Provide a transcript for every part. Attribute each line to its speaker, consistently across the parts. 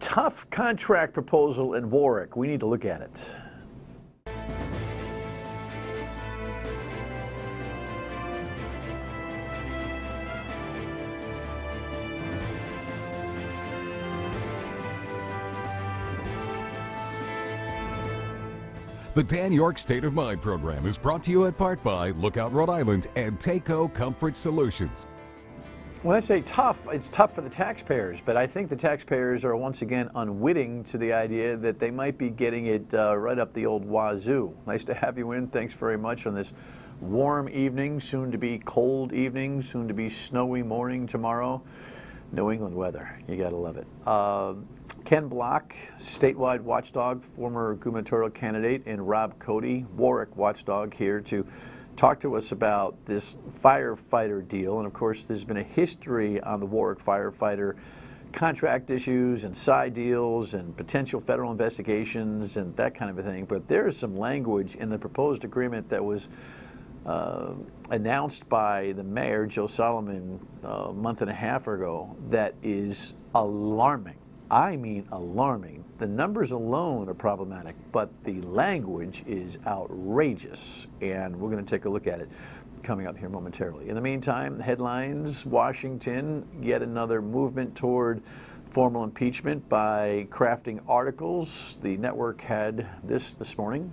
Speaker 1: tough contract proposal in Warwick. We need to look at it.
Speaker 2: The Dan York State of Mind program is brought to you in part by Lookout Rhode Island and Taco Comfort Solutions.
Speaker 1: When I say tough, it's tough for the taxpayers, but I think the taxpayers are once again unwitting to the idea that they might be getting it right up the old wazoo. Nice to have you in. Thanks very much on this warm evening, soon to be cold evening, soon to be snowy morning tomorrow. New England weather, you gotta love it. Ken Block, statewide watchdog, former gubernatorial candidate, and Rob Cote, Warwick watchdog, here to talk to us about this firefighter deal. And of course, there's been a history on the Warwick firefighter contract issues and side deals and potential federal investigations and that kind of a thing. But there is some language in the proposed agreement that was announced by the mayor, Joe Solomon, a month and a half ago that is alarming. I mean alarming. The numbers alone are problematic, but the language is outrageous, and we're going to take a look at it coming up here momentarily. In the meantime, headlines: Washington, yet another movement toward formal impeachment by crafting articles. The network had this morning.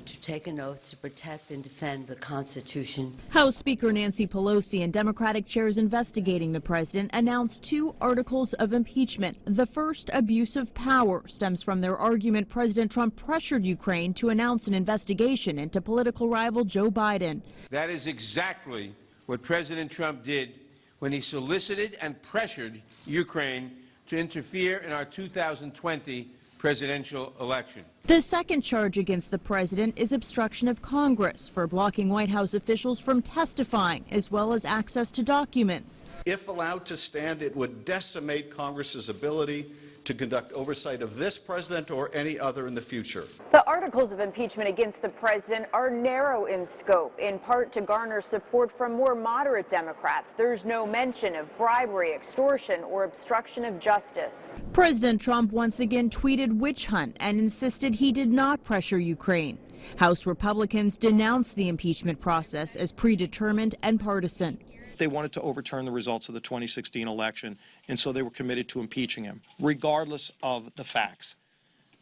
Speaker 3: To take an oath to protect and defend the Constitution.
Speaker 4: House Speaker Nancy Pelosi and Democratic chairs investigating the president announced 2 articles of impeachment. The first, abuse of power, stems from their argument President Trump pressured Ukraine to announce an investigation into political rival Joe Biden.
Speaker 5: That is exactly what President Trump did when he solicited and pressured Ukraine to interfere in our 2020 presidential election.
Speaker 4: The second charge against the president is obstruction of Congress for blocking White House officials from testifying, as well as access to documents.
Speaker 6: If allowed to stand, it would decimate Congress's ability to conduct oversight of this president or any other in the future.
Speaker 7: The articles of impeachment against the president are narrow in scope, in part to garner support from more moderate Democrats. There's no mention of bribery, extortion, or obstruction of justice.
Speaker 4: President Trump once again tweeted witch hunt and insisted he did not pressure Ukraine. House Republicans denounced the impeachment process as predetermined and partisan.
Speaker 8: They wanted to overturn the results of the 2016 election, and so they were committed to impeaching him, regardless of the facts.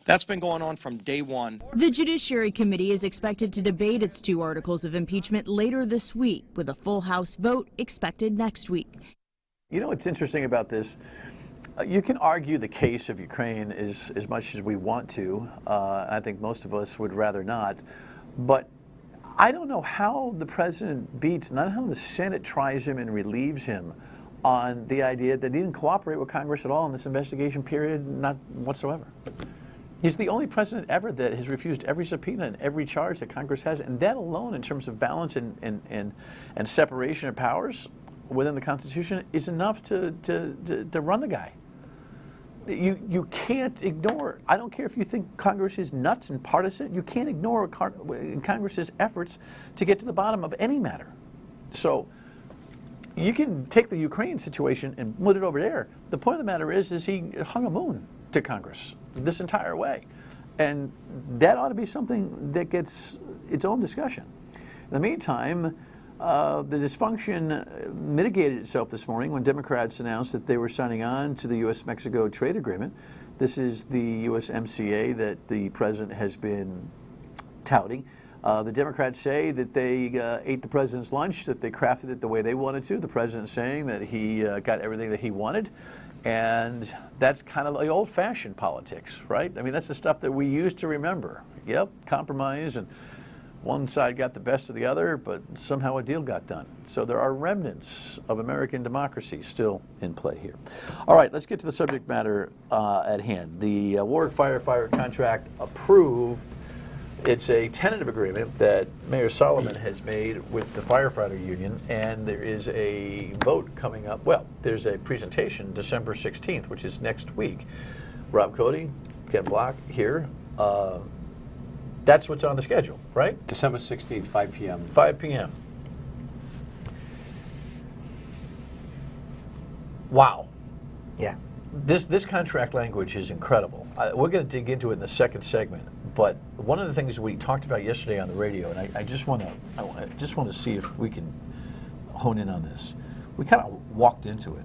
Speaker 8: That's been going on from day one.
Speaker 4: The Judiciary Committee is expected to debate its 2 articles of impeachment later this week, with a full House vote expected next week.
Speaker 1: You know what's interesting about this? You can argue the case of Ukraine as much as we want to. I think most of us would rather not. But I don't know how the president beats, not how the Senate tries him and relieves him on the idea that he didn't cooperate with Congress at all in this investigation period, not whatsoever. He's the only president ever that has refused every subpoena and every charge that Congress has, and that alone, in terms of balance and separation of powers within the Constitution, is enough to run the guy. You can't ignore, I don't care if you think Congress is nuts and partisan, you can't ignore Congress's efforts to get to the bottom of any matter. So you can take the Ukraine situation and put it over there. The point of the matter is he hung a moon to Congress this entire way. And that ought to be something that gets its own discussion. In the meantime, the dysfunction mitigated itself this morning when Democrats announced that they were signing on to the U.S.-Mexico trade agreement. This is the USMCA that the president has been touting. The Democrats say that they ate the president's lunch, that they crafted it the way they wanted to. The president's saying that he got everything that he wanted. And that's kind of like old-fashioned politics, right? I mean, that's the stuff that we used to remember. Yep, compromise, and one side got the best of the other, but somehow a deal got done. So there are remnants of American democracy still in play here. All right, let's get to the subject matter at hand. The Warwick firefighter contract approved. It's a tentative agreement that Mayor Solomon has made with the firefighter union, and there is a vote coming up. Well, there's a presentation December 16th, which is next week. Rob Cote, Ken Block here. That's what's on the schedule, right?
Speaker 9: December 16th, 5 p.m.
Speaker 1: 5 p.m. Wow.
Speaker 10: Yeah.
Speaker 1: This contract language is incredible. We're going to dig into it in the second segment, but one of the things we talked about yesterday on the radio, and I just want to see if we can hone in on this. We kind of walked into it.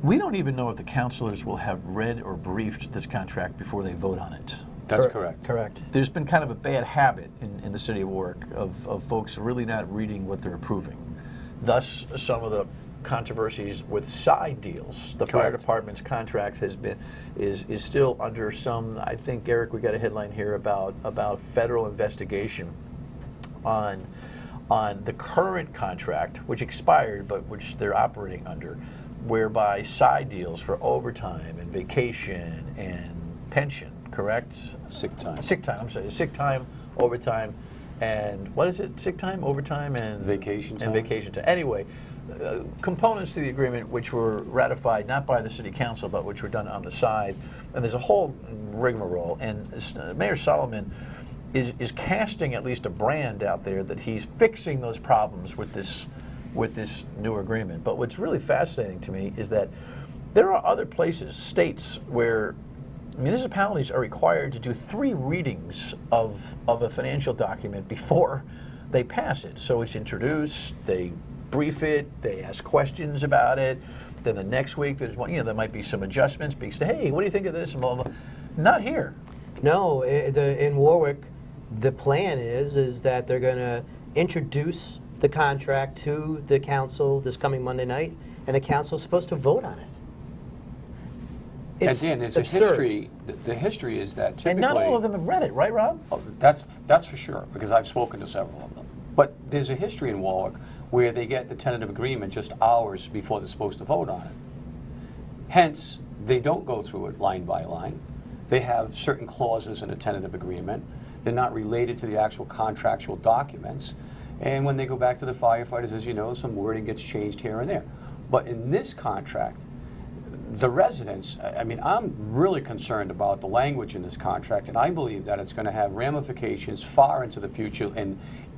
Speaker 1: We don't even know if the councilors will have read or briefed this contract before they vote on it.
Speaker 9: That's correct.
Speaker 10: Correct.
Speaker 1: There's been kind of a bad habit in the city of Warwick of folks really not reading what they're approving. Thus, some of the controversies with side deals. The fire department's contracts is still under some. I think, Eric, we got a headline here about federal investigation on the current contract, which expired but which they're operating under, whereby side deals for overtime and vacation and pension, correct?
Speaker 9: Sick time.
Speaker 1: Sick time, I'm sorry, sick time, overtime, and what is it? Sick time, overtime, and
Speaker 9: vacation time.
Speaker 1: And vacation time. Anyway, components to the agreement which were ratified not by the city council but which were done on the side, and there's a whole rigmarole. And Mayor Solomon is casting at least a brand out there that he's fixing those problems with this new agreement. But what's really fascinating to me is that there are other places, states, where municipalities are required to do 3 readings of a financial document before they pass it. So it's introduced, they brief it, they ask questions about it, then the next week there's one, there might be some adjustments, because hey, what do you think of this, and blah, blah, blah. Not here.
Speaker 10: No, in Warwick, the plan is that they're going to introduce the contract to the council this coming Monday night, and the council is supposed to vote on it.
Speaker 9: And Dan, there's
Speaker 10: absurd.
Speaker 9: a history. The history is that typically,
Speaker 1: And not all of them have read it, right, Rob?
Speaker 9: Oh, that's for sure, because I've spoken to several of them. But there's a history in Warwick where they get the tentative agreement just hours before they're supposed to vote on it. Hence, they don't go through it line by line. They have certain clauses in a tentative agreement. They're not related to the actual contractual documents. And when they go back to the firefighters, as you know, some wording gets changed here and there. But in this contract, the residents, I mean, I'm really concerned about the language in this contract, and I believe that it's going to have ramifications far into the future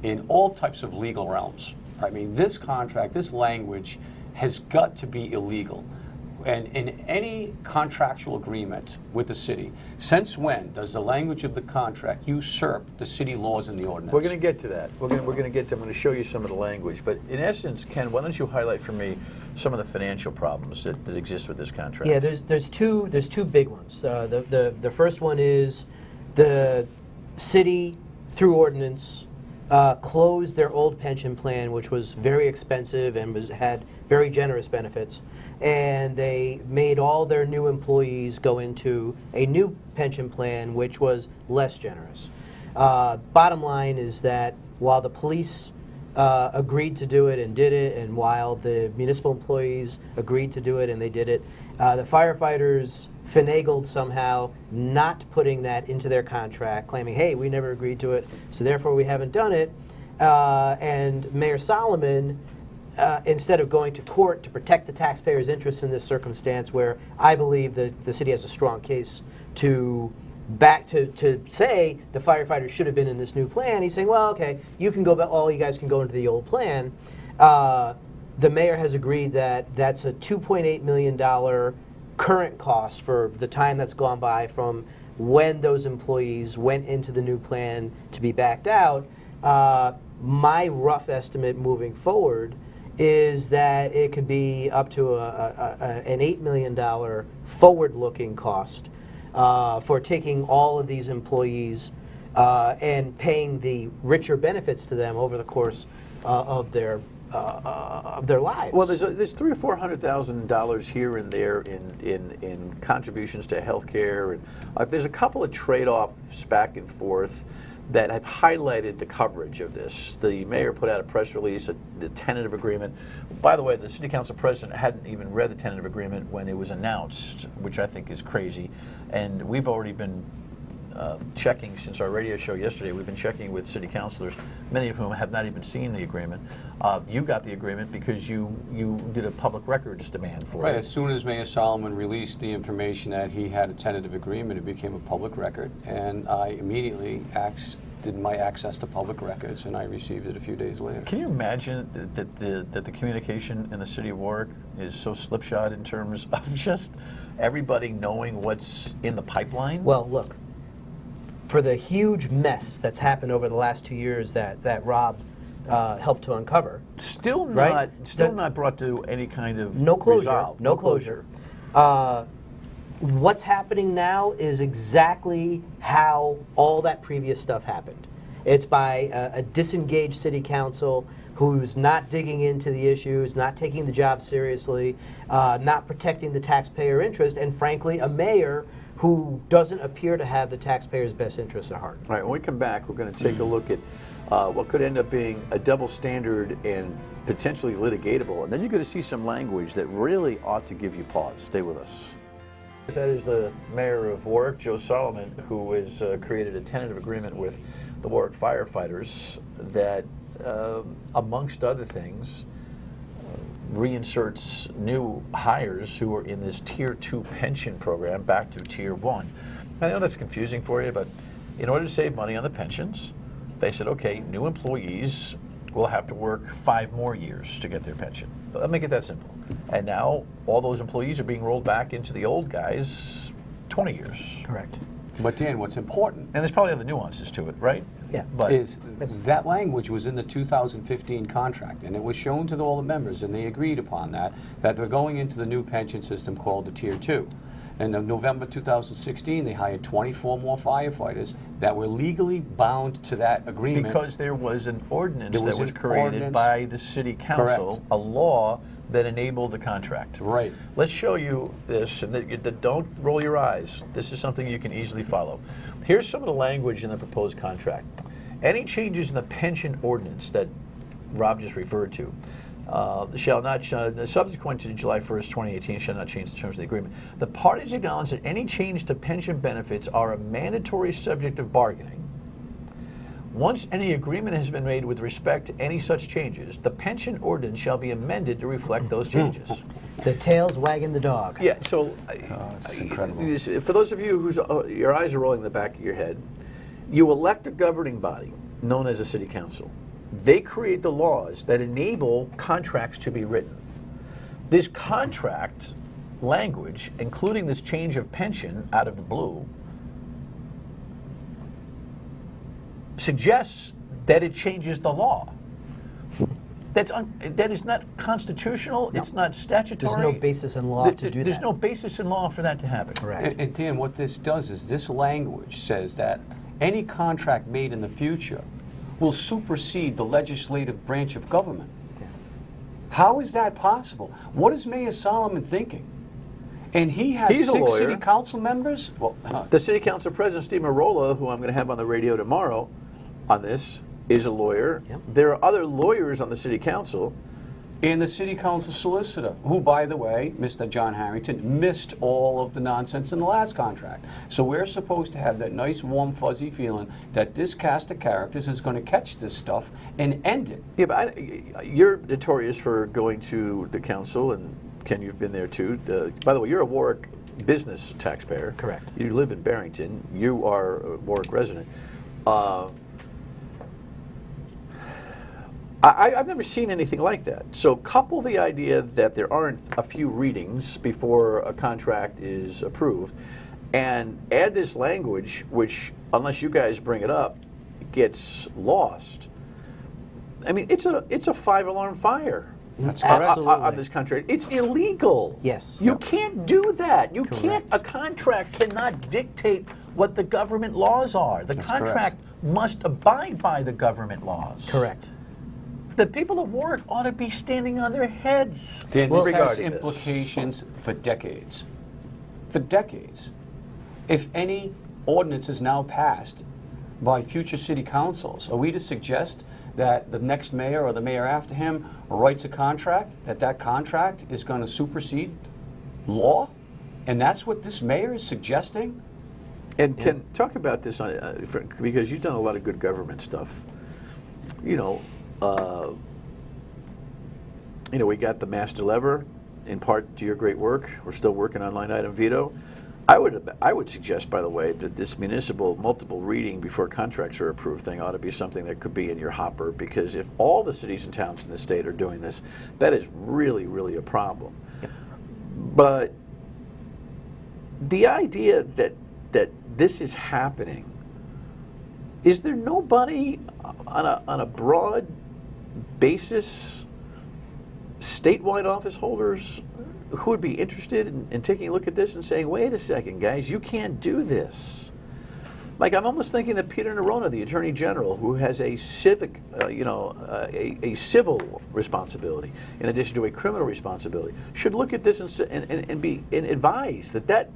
Speaker 9: in all types of legal realms. I mean, this contract, this language has got to be illegal. And in any contractual agreement with the city, since when does the language of the contract usurp the city laws and the ordinance?
Speaker 1: We're going to get to that. We're going to get to. I'm going to show you some of the language. But in essence, Ken, why don't you highlight for me some of the financial problems that exist with this contract?
Speaker 10: Yeah, there's two big ones. The first one is the city, through ordinance, closed their old pension plan, which was very expensive and had very generous benefits, and they made all their new employees go into a new pension plan which was less generous. Bottom line is that while the police agreed to do it and did it, and while the municipal employees agreed to do it and they did it, the firefighters finagled somehow not putting that into their contract, claiming, hey, we never agreed to it, so therefore we haven't done it. And Mayor Solomon, instead of going to court to protect the taxpayers' interests in this circumstance, where I believe the city has a strong case to say the firefighters should have been in this new plan, he's saying, well, okay, you can go, all you guys can go into the old plan. The mayor has agreed that that's a $2.8 million current cost for the time that's gone by from when those employees went into the new plan to be backed out. My rough estimate moving forward is that it could be up to an $8 million forward-looking cost for taking all of these employees and paying the richer benefits to them over the course of their lives.
Speaker 1: Well, there's $300,000 or $400,000 here and there in contributions to health care, and there's a couple of trade-offs back and forth that have highlighted the coverage of this. The mayor put out a press release, the tentative agreement. By the way, the city council president hadn't even read the tentative agreement when it was announced, which I think is crazy. And we've already been checking since our radio show yesterday. We've been checking with city councilors, many of whom have not even seen the agreement. You got the agreement because you did a public records demand for
Speaker 9: Right.
Speaker 1: it.
Speaker 9: As soon as Mayor Solomon released the information that he had a tentative agreement, it became a public record, and I immediately asked in my access to public records, and I received it a few days later.
Speaker 1: Can you imagine that the communication in the city of Warwick is so slipshod in terms of just everybody knowing what's in the pipeline?
Speaker 10: Well, look, for the huge mess that's happened over the last 2 years that Rob helped to uncover,
Speaker 1: Still not,
Speaker 10: right?
Speaker 1: not brought to any kind of
Speaker 10: no closure.
Speaker 1: resolve.
Speaker 10: No closure. What's happening now is exactly how all that previous stuff happened. It's by a disengaged city council who's not digging into the issues, not taking the job seriously, not protecting the taxpayer interest, and frankly, a mayor who doesn't appear to have the taxpayer's best interests at heart.
Speaker 1: All right, when we come back, we're going to take a look at what could end up being a double standard and potentially litigatable. And then you're going to see some language that really ought to give you pause. Stay with us. That is the mayor of Warwick, Joe Solomon, who has created a tentative agreement with the Warwick firefighters that, amongst other things, reinserts new hires who are in this Tier 2 pension program back to Tier 1. I know that's confusing for you, but in order to save money on the pensions, they said, okay, new employees will have to work 5 more years to get their pension. Let me make it that simple. And now all those employees are being rolled back into the old guys 20 years.
Speaker 10: Correct.
Speaker 9: But Dan, what's important,
Speaker 1: And there's probably other nuances to it, right?
Speaker 10: Yeah.
Speaker 1: But
Speaker 9: is that language was in the 2015 contract, and it was shown to all the members, and they agreed upon that they're going into the new pension system called the Tier 2. And in November 2016, they hired 24 more firefighters that were legally bound to that agreement.
Speaker 1: because there was an ordinance
Speaker 9: There was
Speaker 1: that was
Speaker 9: an
Speaker 1: created
Speaker 9: ordinance.
Speaker 1: by the city council,
Speaker 9: Correct.
Speaker 1: a law that enabled the contract.
Speaker 9: Right.
Speaker 1: Let's show you this, and don't roll your eyes. This is something you can easily follow. Here's some of the language in the proposed contract. Any changes in the pension ordinance that Rob just referred to shall not, subsequent to July 1st, 2018, shall not change the terms of the agreement. The parties acknowledge that any change to pension benefits are a mandatory subject of bargaining. Once any agreement has been made with respect to any such changes, the pension ordinance shall be amended to reflect those changes.
Speaker 10: The tail's wagging the dog.
Speaker 1: Yeah, so
Speaker 9: It's incredible.
Speaker 1: for those of you whose your eyes are rolling in the back of your head, you elect a governing body known as a city council. They create the laws that enable contracts to be written. This contract language, including this change of pension out of the blue, suggests that it changes the law. That is not constitutional. No. It's not statutory.
Speaker 10: There's no basis in law to do that.
Speaker 1: There's no basis in law for that to happen.
Speaker 10: Correct.
Speaker 9: And Dan, what this does is this language says that any contract made in the future will supersede the legislative branch of government.
Speaker 10: Yeah.
Speaker 9: How is that possible? What is Mayor Solomon thinking? And he's
Speaker 1: a
Speaker 9: 6
Speaker 1: lawyer.
Speaker 9: city council members? Well,
Speaker 1: The city council president, Steve Marola, who I'm going to have on the radio tomorrow on this, is a lawyer.
Speaker 10: Yep.
Speaker 1: There are other lawyers on the city council.
Speaker 9: and the city council solicitor, who, by the way, Mr. John Harrington, missed all of the nonsense in the last contract. So we're supposed to have that nice, warm, fuzzy feeling that this cast of characters is going to catch this stuff and end it.
Speaker 1: Yeah, but you're notorious for going to the council, and Ken, you've been there too. By the way, you're a Warwick business taxpayer.
Speaker 10: Correct.
Speaker 1: You live in Barrington. You are a Warwick resident. I've never seen anything like that. So couple the idea that there aren't a few readings before a contract is approved, and add this language, which, unless you guys bring it up, gets lost. I mean, it's a 5-alarm fire.
Speaker 9: That's correct.
Speaker 1: On this contract. It's illegal.
Speaker 10: Yes.
Speaker 1: You can't do that. You
Speaker 10: Correct.
Speaker 1: can't, a contract cannot dictate what the government laws are. The contract must abide by the government laws.
Speaker 10: Correct.
Speaker 1: The people of Warwick ought to be standing on their heads.
Speaker 9: Dan, this has
Speaker 1: regarding this.
Speaker 9: implications for decades. For decades. If any ordinance is now passed by future city councils, are we to suggest that the next mayor or the mayor after him writes a contract, that contract is going to supersede law? And that's what this mayor is suggesting?
Speaker 1: And Ken, talk about this because you've done a lot of good government stuff. You know, we got the master lever, in part to your great work. We're still working on line item veto. I would suggest, by the way, that this municipal multiple reading before contracts are approved thing ought to be something that could be in your hopper, because if all the cities and towns in the state are doing this, that is really, really a problem. Yep. But the idea that this is happening, is there nobody on a broad basis, statewide office holders, who would be interested in taking a look at this and saying, wait a second, guys, you can't do this? Like, I'm almost thinking that Peter Nerona, the Attorney General, who has a civic, a civil responsibility in addition to a criminal responsibility, should look at this and advise that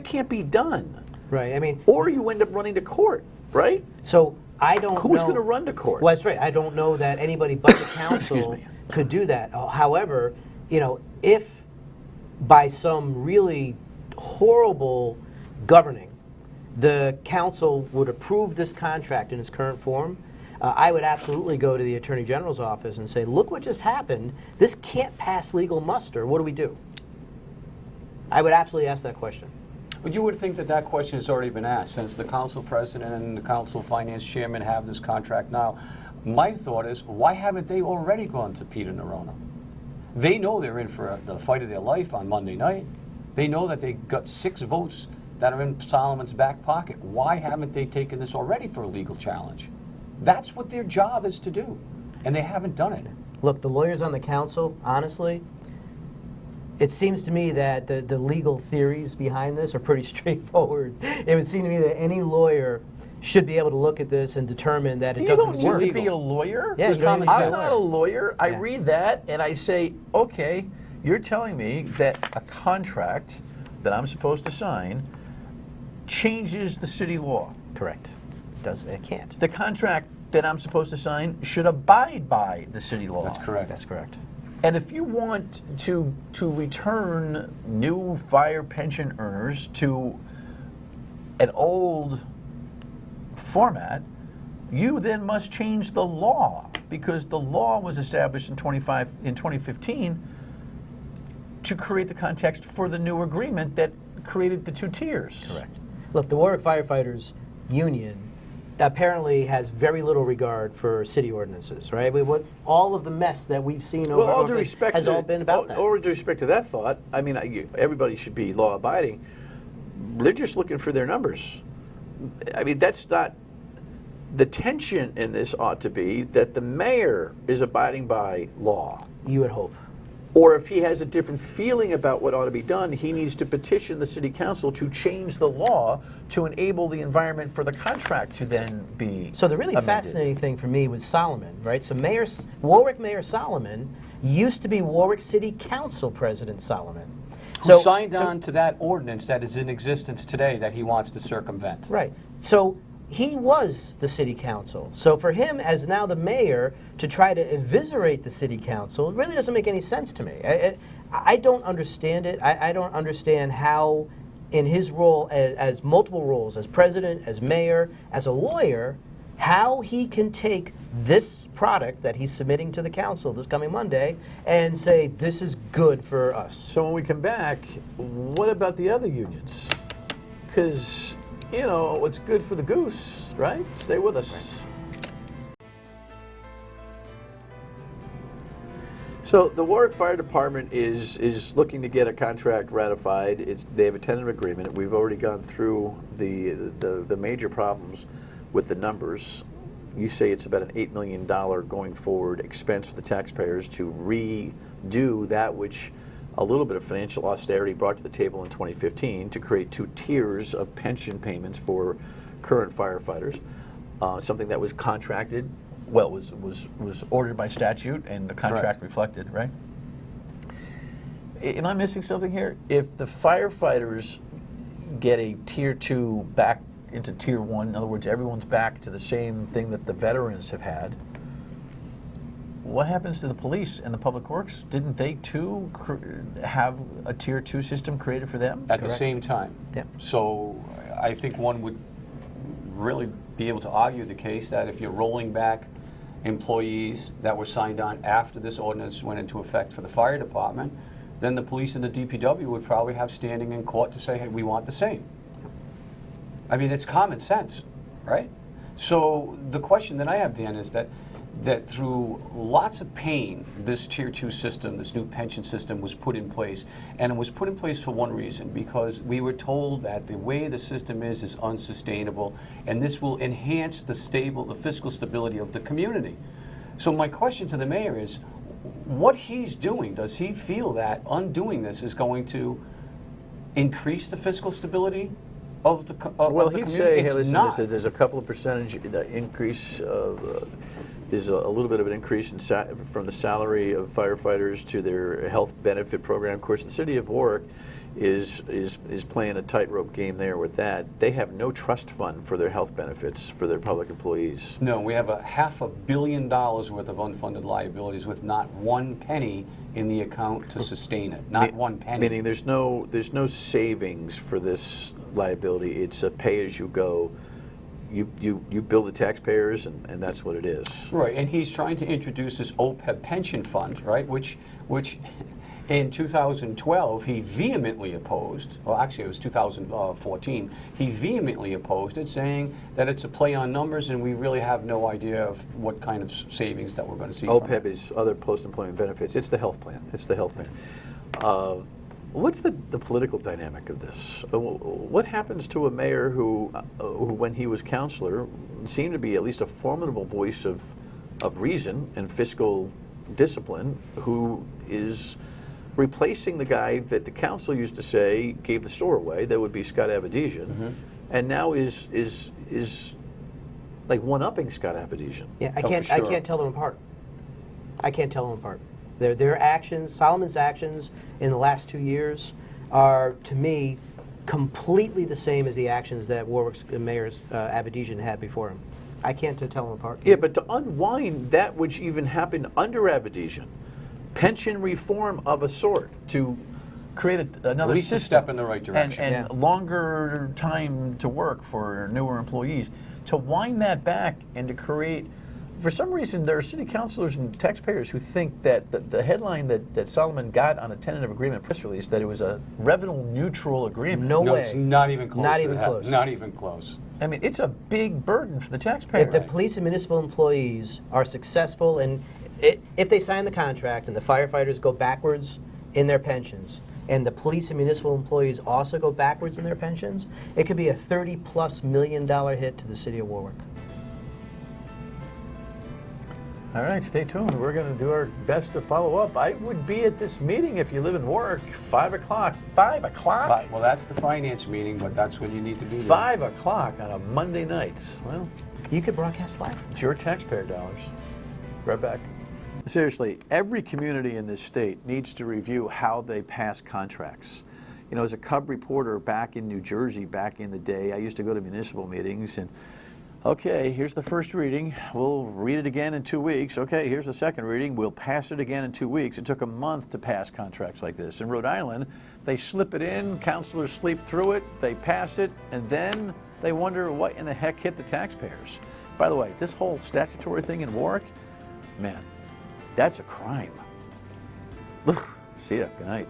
Speaker 1: can't be done.
Speaker 10: Right. I mean,
Speaker 1: or you end up running to court, right?
Speaker 10: So I don't know.
Speaker 1: Who's going to run to court?
Speaker 10: Well, that's right. I don't know that anybody but the council could do that. However, if by some really horrible governing, the council would approve this contract in its current form, I would absolutely go to the Attorney General's office and say, look what just happened. This can't pass legal muster. What do we do? I would absolutely ask that question.
Speaker 9: But you would think that question has already been asked, since the council president and the council finance chairman have this contract now. My thought is, why haven't they already gone to Peter Nerona? They know they're in for the fight of their life on Monday night. They know that they got 6 votes that are in Solomon's back pocket. Why haven't they taken this already for a legal challenge? That's what their job is to do, and they haven't done it.
Speaker 10: Look, the lawyers on the council, honestly, it seems to me that the legal theories behind this are pretty straightforward. It would seem to me that any lawyer should be able to look at this and determine that it doesn't work.
Speaker 1: You don't need to be a lawyer.
Speaker 10: Yeah,
Speaker 1: I'm not a lawyer. I read that and I say, okay, you're telling me that a contract that I'm supposed to sign changes the city law.
Speaker 10: Correct. It can't.
Speaker 1: The contract that I'm supposed to sign should abide by the city law.
Speaker 9: That's correct.
Speaker 10: That's correct.
Speaker 1: And if you want to return new fire pension earners to an old format, you then must change the law, because the law was established in 2015 to create the context for the new agreement that created the 2 tiers.
Speaker 10: Correct. Look, the Warwick Firefighters Union apparently has very little regard for city ordinances, right? All of the mess that we've seen over
Speaker 1: all due respect
Speaker 10: has all been about that.
Speaker 1: All due respect to that thought, I mean, everybody should be law-abiding. They're just looking for their numbers. I mean, that's not... The tension in this ought to be that the mayor is abiding by law.
Speaker 10: You would hope.
Speaker 1: Or if he has a different feeling about what ought to be done, he needs to petition the city council to change the law to enable the environment for the contract to then be
Speaker 10: So the really
Speaker 1: amended.
Speaker 10: fascinating thing for me was Solomon, right? So Warwick Mayor Solomon used to be Warwick City Council President Solomon.
Speaker 9: Who signed on to that ordinance that is in existence today that he wants to circumvent.
Speaker 10: Right. So he was the city council. So for him, as now the mayor, to try to eviscerate the city council really doesn't make any sense to me. I don't understand it. I don't understand how, in his role as multiple roles, as president, as mayor, as a lawyer, how he can take this product that he's submitting to the council this coming Monday and say, this is good for us.
Speaker 1: So when we come back, what about the other unions? Because, what's good for the goose, right? Stay with us. So the Warwick Fire Department is looking to get a contract ratified. They have a tentative agreement. We've already gone through the major problems with the numbers. You say it's about an $8 million going forward expense for the taxpayers to redo that which a little bit of financial austerity brought to the table in 2015 to create 2 tiers of pension payments for current firefighters. Something that was contracted, well, was ordered by statute and the contract reflected, right? Am I missing something here? If the firefighters get a tier 2 back into tier 1, in other words, everyone's back to the same thing that the veterans have had, what happens to the police and the public works? Didn't they too have a tier 2 system created for them?
Speaker 9: At the same time.
Speaker 10: Yeah.
Speaker 9: So I think one would really be able to argue the case that if you're rolling back employees that were signed on after this ordinance went into effect for the fire department, then the police and the DPW would probably have standing in court to say, hey, we want the same. I mean, it's common sense, right? So the question that I have, Dan, is that through lots of pain, this Tier 2 system, this new pension system was put in place. And it was put in place for one reason, because we were told that the way the system is unsustainable, and this will enhance the fiscal stability of the community. So my question to the mayor is, what he's doing, does he feel that undoing this is going to increase the fiscal stability of the community?
Speaker 1: Well, he'd say, hey, listen,
Speaker 9: not.
Speaker 1: there's a couple of percentage increase. There's a little bit of an increase in from the salary of firefighters to their health benefit program. Of course, the city of Warwick is playing a tightrope game there with that. They have no trust fund for their health benefits for their public employees.
Speaker 9: No, we have $500 million worth of unfunded liabilities with not one penny in the account to sustain it. Not one penny.
Speaker 1: Meaning there's no savings for this liability. It's a pay-as-you-go. You bill the taxpayers, and that's what it is.
Speaker 9: Right, and he's trying to introduce this OPEB pension fund, right, which in 2012 he vehemently opposed. Well, actually it was 2014. He vehemently opposed it, saying that it's a play on numbers, and we really have no idea of what kind of savings that we're going to see.
Speaker 1: OPEB is other post-employment benefits. It's the health plan. It's the health plan. What's the political dynamic of this? What happens to a mayor who, when he was councilor, seemed to be at least a formidable voice of reason and fiscal discipline, who is replacing the guy that the council used to say gave the store away? That would be Scott Avedizian, and now is like one-upping Scott Avedizian.
Speaker 10: Yeah, I can't tell them apart. I can't tell them apart. Their actions, Solomon's actions in the last 2 years, are, to me, completely the same as the actions that Warwick's mayor Avedizian had before him. I can't tell them apart.
Speaker 1: Yeah, but to unwind that which even happened under Avedizian, pension reform of a sort, to create another
Speaker 9: at least
Speaker 1: system,
Speaker 9: a step in the right direction,
Speaker 1: and longer time to work for newer employees, to wind that back and to create. For some reason, there are city councilors and taxpayers who think that the headline that Solomon got on a tentative agreement press release, that it was a revenue-neutral agreement.
Speaker 10: No way.
Speaker 9: It's not even close.
Speaker 10: Not even close.
Speaker 9: Not even close.
Speaker 1: I mean, it's a big burden for the taxpayer.
Speaker 10: If the police and municipal employees are successful, and if they sign the contract and the firefighters go backwards in their pensions, and the police and municipal employees also go backwards in their pensions, it could be a $30+ million hit to the city of Warwick.
Speaker 1: All right, stay tuned. We're going to do our best to follow up. I would be at this meeting if you live in Warwick, 5 o'clock. 5 o'clock?
Speaker 9: Well, that's the finance meeting, but that's when you need to be there.
Speaker 1: 5 o'clock on a Monday night. Well,
Speaker 10: you could broadcast live.
Speaker 1: It's your taxpayer dollars. Right back. Seriously, every community in this state needs to review how they pass contracts. You know, as a Cub reporter back in New Jersey back in the day, I used to go to municipal meetings and, okay, here's the first reading. We'll read it again in 2 weeks. Okay, here's the second reading. We'll pass it again in 2 weeks. It took a month to pass contracts like this. In Rhode Island, they slip it in, councilors sleep through it, they pass it, and then they wonder what in the heck hit the taxpayers. By the way, this whole statutory thing in Warwick, man, that's a crime. See ya. Good night.